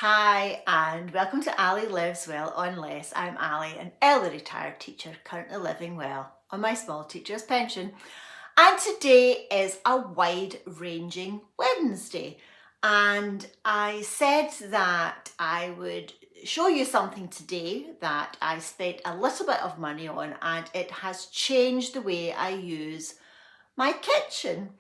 Hi and welcome to Ali Lives Well on Less. I'm Ali, an early retired teacher currently living well on my small teacher's pension. And today is a wide-ranging Wednesday. And I said that I would show you something today that I spent a little bit of money on, and it has changed the way I use my kitchen.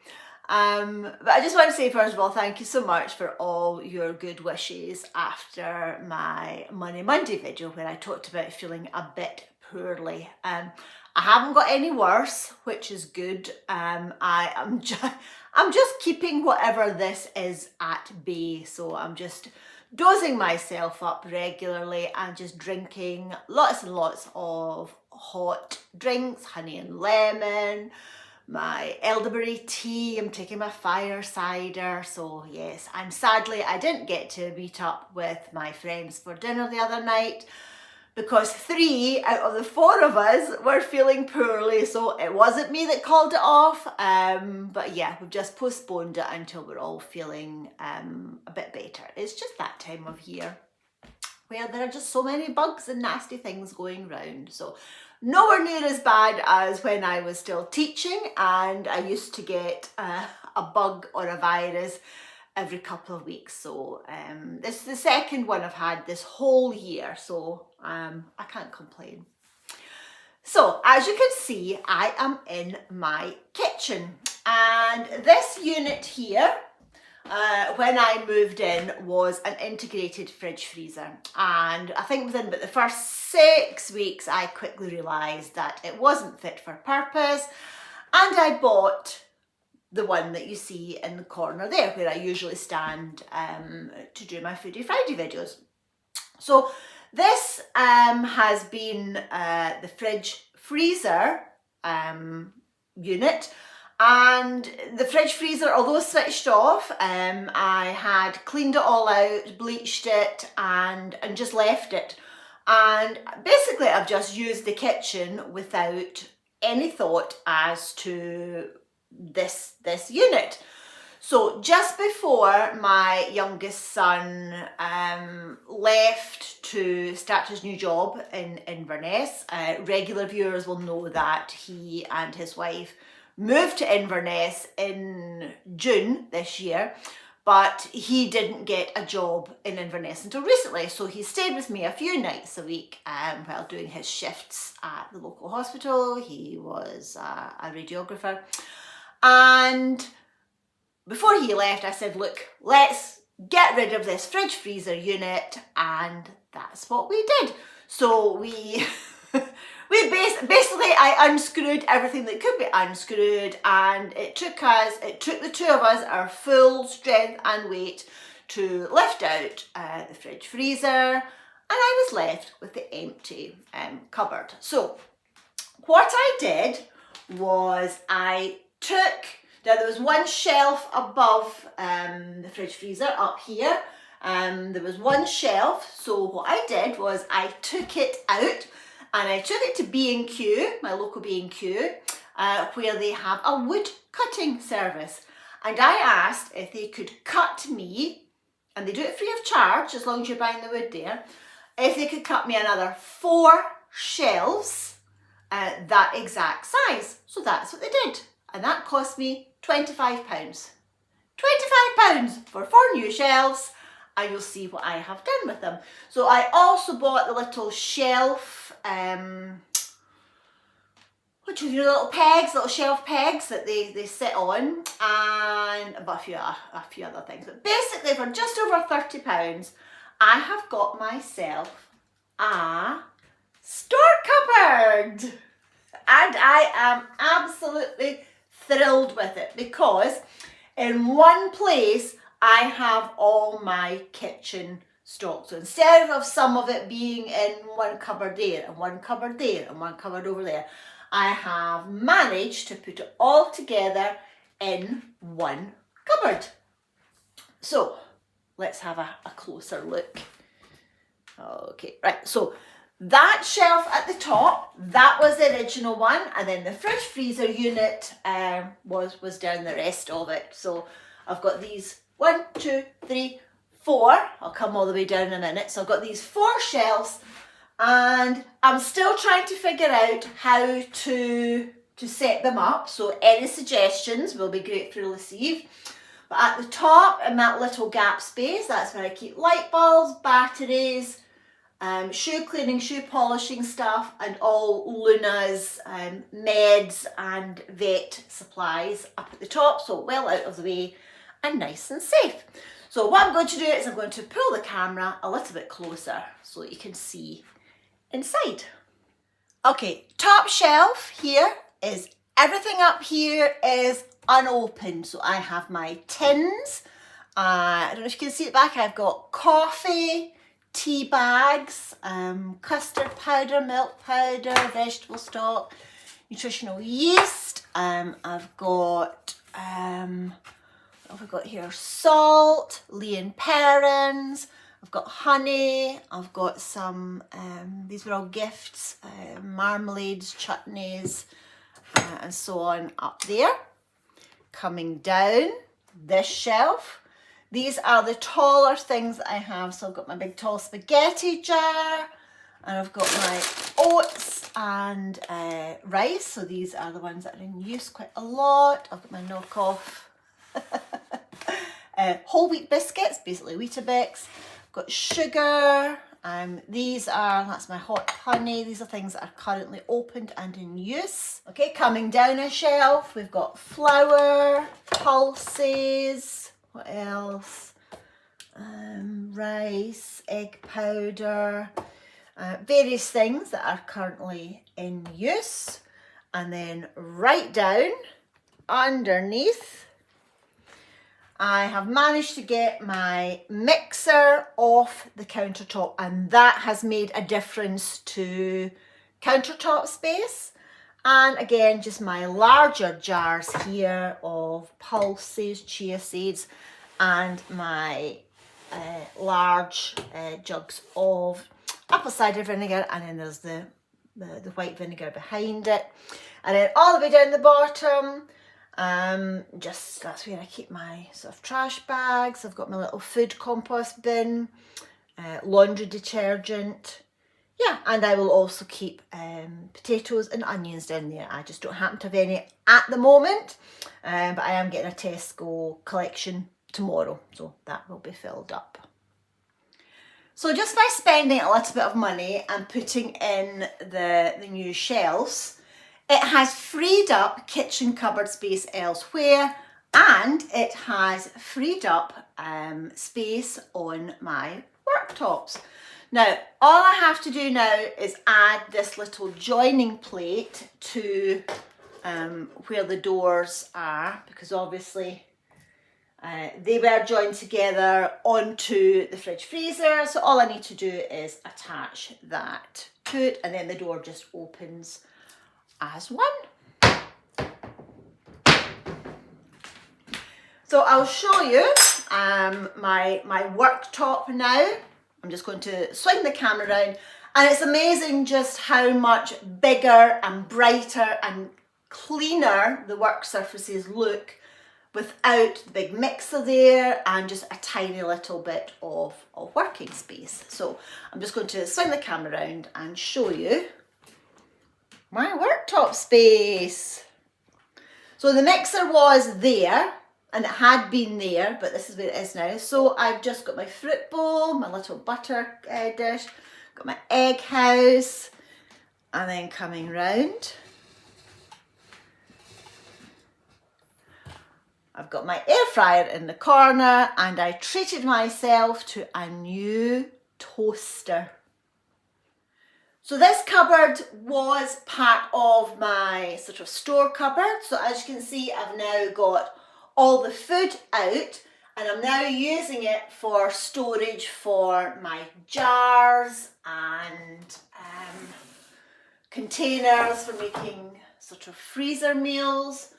But I just want to say, first of all, thank you so much for all your good wishes after my Money Monday video where I talked about feeling a bit poorly. I haven't got any worse, which is good. I'm just keeping whatever this is at bay. So I'm just dosing myself up regularly and just drinking lots and lots of hot drinks, honey and lemon, my elderberry tea, I'm taking my fire cider. So yes, sadly I didn't get to meet up with my friends for dinner the other night because 3 out of the 4 of us were feeling poorly, so it wasn't me that called it off. But yeah, we've just postponed it until we're all feeling a bit better. It's just that time of year where there are just so many bugs and nasty things going round. So nowhere near as bad as when I was still teaching and I used to get a bug or a virus every couple of weeks. So this is the second one I've had this whole year, so I can't complain. So as you can see, I am in my kitchen, and this unit here, when I moved in, was an integrated fridge freezer, and I think within about the first 6 weeks I quickly realised that it wasn't fit for purpose, and I bought the one that you see in the corner there where I usually stand to do my Foodie Friday videos. So this has been the fridge freezer unit. And the fridge freezer, although switched off, I had cleaned it all out, bleached it, and just left it. And basically I've just used the kitchen without any thought as to this unit. So just before my youngest son left to start his new job in Inverness, regular viewers will know that he and his wife moved to Inverness in June this year, but he didn't get a job in Inverness until recently. So he stayed with me a few nights a week while doing his shifts at the local hospital. He was a radiographer. And before he left, I said, look, let's get rid of this fridge freezer unit. And that's what we did. So we basically, I unscrewed everything that could be unscrewed, and it took the 2 of us our full strength and weight to lift out the fridge freezer, and I was left with the empty cupboard. So what I did was there was one shelf above the fridge freezer up here. There was one shelf, so what I did was I took it out and I took it to B&Q, my local B&Q, where they have a wood cutting service. And I asked if they could cut me, and they do it free of charge as long as you're buying the wood there, if they could cut me another 4 shelves that exact size. So that's what they did. And that cost me £25. £25 for 4 new shelves, and you'll see what I have done with them. So I also bought the little shelf, little shelf pegs that they sit on, and a few other things. But basically, for just over £30, I have got myself a store cupboard, and I am absolutely thrilled with it because in one place I have all my kitchen stock. So instead of some of it being in one cupboard there and one cupboard there and one cupboard over there, I have managed to put it all together in one cupboard. So let's have a closer look. Okay, right, so that shelf at the top, that was the original one, and then the fridge freezer unit was down the rest of it. So I've got these 1, 2, 3, 4. I'll come all the way down in a minute. So I've got these 4 shelves, and I'm still trying to figure out how to set them up. So any suggestions will be gratefully received. But at the top, in that little gap space, that's where I keep light bulbs, batteries, shoe cleaning, shoe polishing stuff, and all Luna's meds and vet supplies up at the top, so well out of the way and nice and safe. So what I'm going to do is I'm going to pull the camera a little bit closer so that you can see inside. Okay, top shelf here is everything up here is unopened. So I have my tins. I don't know if you can see at the back, I've got coffee, tea bags, custard powder, milk powder, vegetable stock, nutritional yeast. I've got, what have I got here? Salt, lea and perrins. I've got honey. I've got some, these were all gifts, marmalades, chutneys, and so on up there. Coming down this shelf, these are the taller things that I have. So I've got my big tall spaghetti jar, and I've got my oats and rice. So these are the ones that are in use quite a lot. I've got my knockoff whole wheat biscuits, basically Weetabix. I've got sugar. That's my hot honey. These are things that are currently opened and in use. Okay, coming down a shelf, we've got flour, pulses, what else? Rice, egg powder, various things that are currently in use. And then right down underneath, I have managed to get my mixer off the countertop, and that has made a difference to countertop space. And again, just my larger jars here of pulses, chia seeds, and my large jugs of apple cider vinegar, and then there's the white vinegar behind it. And then all the way down the bottom, that's where I keep my sort of trash bags. I've got my little food compost bin, laundry detergent, yeah, and I will also keep potatoes and onions down there. I just don't happen to have any at the moment, but I am getting a Tesco collection tomorrow, so that will be filled up. So just by spending a little bit of money and putting in the new shelves, it has freed up kitchen cupboard space elsewhere, and it has freed up space on my worktops. Now, all I have to do now is add this little joining plate to where the doors are, because obviously they were joined together onto the fridge freezer. So all I need to do is attach that to it, and then the door just opens as one. So I'll show you my worktop now. I'm just going to swing the camera around, and it's amazing just how much bigger and brighter and cleaner the work surfaces look without the big mixer there and just a tiny little bit of working space. So I'm just going to swing the camera around and show you my worktop space. So the mixer was there, and it had been there, but this is where it is now. So I've just got my fruit bowl, my little butter dish, got my egg house, and then coming round, I've got my air fryer in the corner, and I treated myself to a new toaster. So this cupboard was part of my sort of store cupboard. So as you can see, I've now got all the food out, and I'm now using it for storage for my jars and containers for making sort of freezer meals.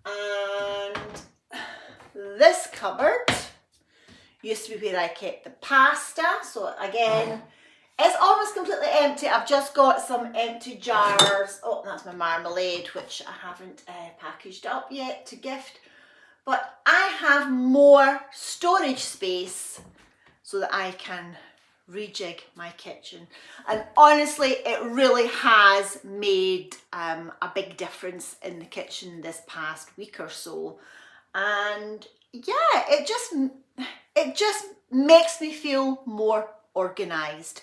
And this cupboard used to be where I kept the pasta. So again, it's almost completely empty. I've just got some empty jars. Oh, that's my marmalade, which I haven't packaged up yet to gift. But I have more storage space so that I can rejig my kitchen. And honestly, it really has made a big difference in the kitchen this past week or so. And yeah, it just makes me feel more organized.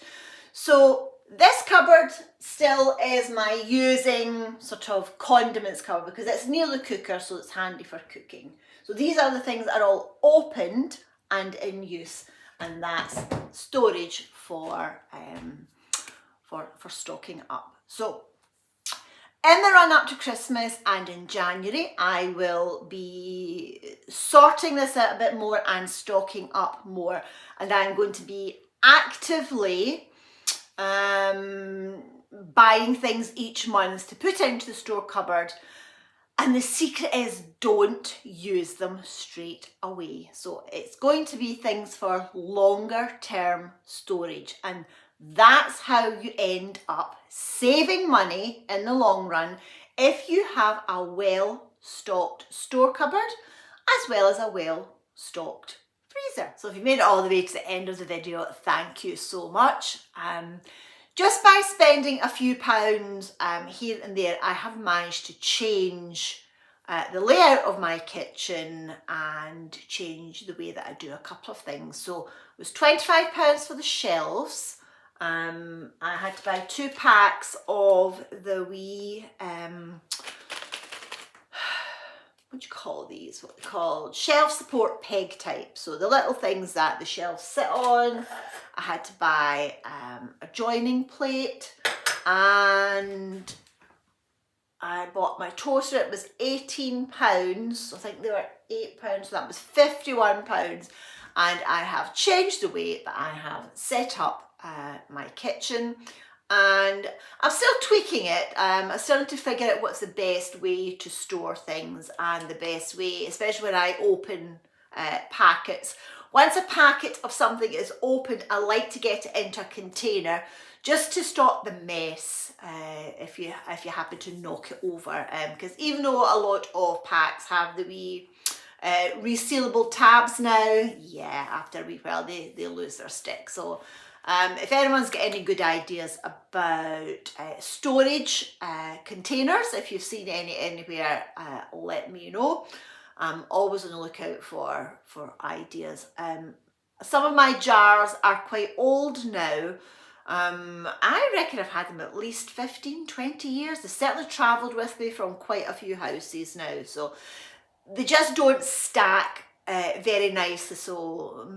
So this cupboard still is my using sort of condiments cupboard because it's near the cooker, so it's handy for cooking. So these are the things that are all opened and in use, and that's storage for stocking up. So in the run up to Christmas and in January, I will be sorting this out a bit more and stocking up more. And I'm going to be actively buying things each month to put into the store cupboard. And the secret is don't use them straight away. So it's going to be things for longer term storage. And that's how you end up saving money in the long run if you have a well-stocked store cupboard as well as a well-stocked freezer. So if you made it all the way to the end of the video, thank you so much. Just by spending a few pounds here and there, I have managed to change the layout of my kitchen and change the way that I do a couple of things. So it was £25 for the shelves. I had to buy 2 packs of the wee, what do you call these? What they're called? Shelf support peg type. So the little things that the shelves sit on. I had to buy a joining plate, and I bought my toaster. It was £18. I think they were £8, so that was £51. And I have changed the way that I have set up my kitchen, and I'm still tweaking it. I still need to figure out what's the best way to store things and the best way, especially when I open packets. Once a packet of something is opened, I like to get it into a container just to stop the mess if you happen to knock it over. Because even though a lot of packs have the wee resealable tabs now, yeah, after a wee while they lose their stick. So if anyone's got any good ideas about storage containers, if you've seen any anywhere, let me know. I'm always on the lookout for ideas. Some of my jars are quite old now. I reckon I've had them at least 15-20 years. They certainly travelled with me from quite a few houses now, so they just don't stack very nicely. So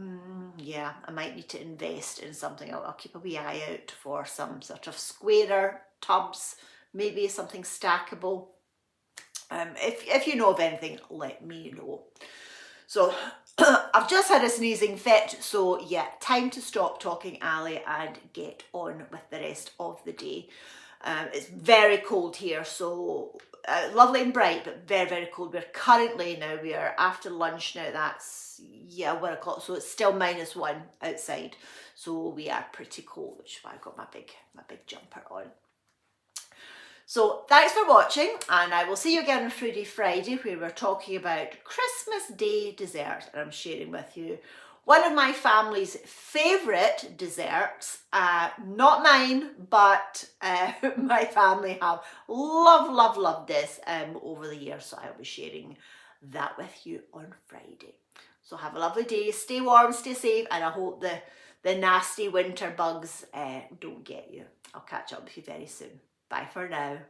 yeah, I might need to invest in something. I'll keep a wee eye out for some sort of squarer tubs, maybe something stackable. If you know of anything, let me know. So I've just had a sneezing fit, so yeah, time to stop talking, Ali, and get on with the rest of the day. It's very cold here, so lovely and bright, but very, very cold. We're currently now, we are after lunch now, that's, yeah, 1 o'clock, so it's still -1 outside. So we are pretty cold, which is why I've got my big jumper on. So thanks for watching, and I will see you again on Fruity Friday, where we're talking about Christmas Day dessert, and I'm sharing with you one of my family's favourite desserts. Not mine, but my family have loved this over the years, so I'll be sharing that with you on Friday. So have a lovely day, stay warm, stay safe, and I hope the nasty winter bugs don't get you. I'll catch up with you very soon. Bye for now.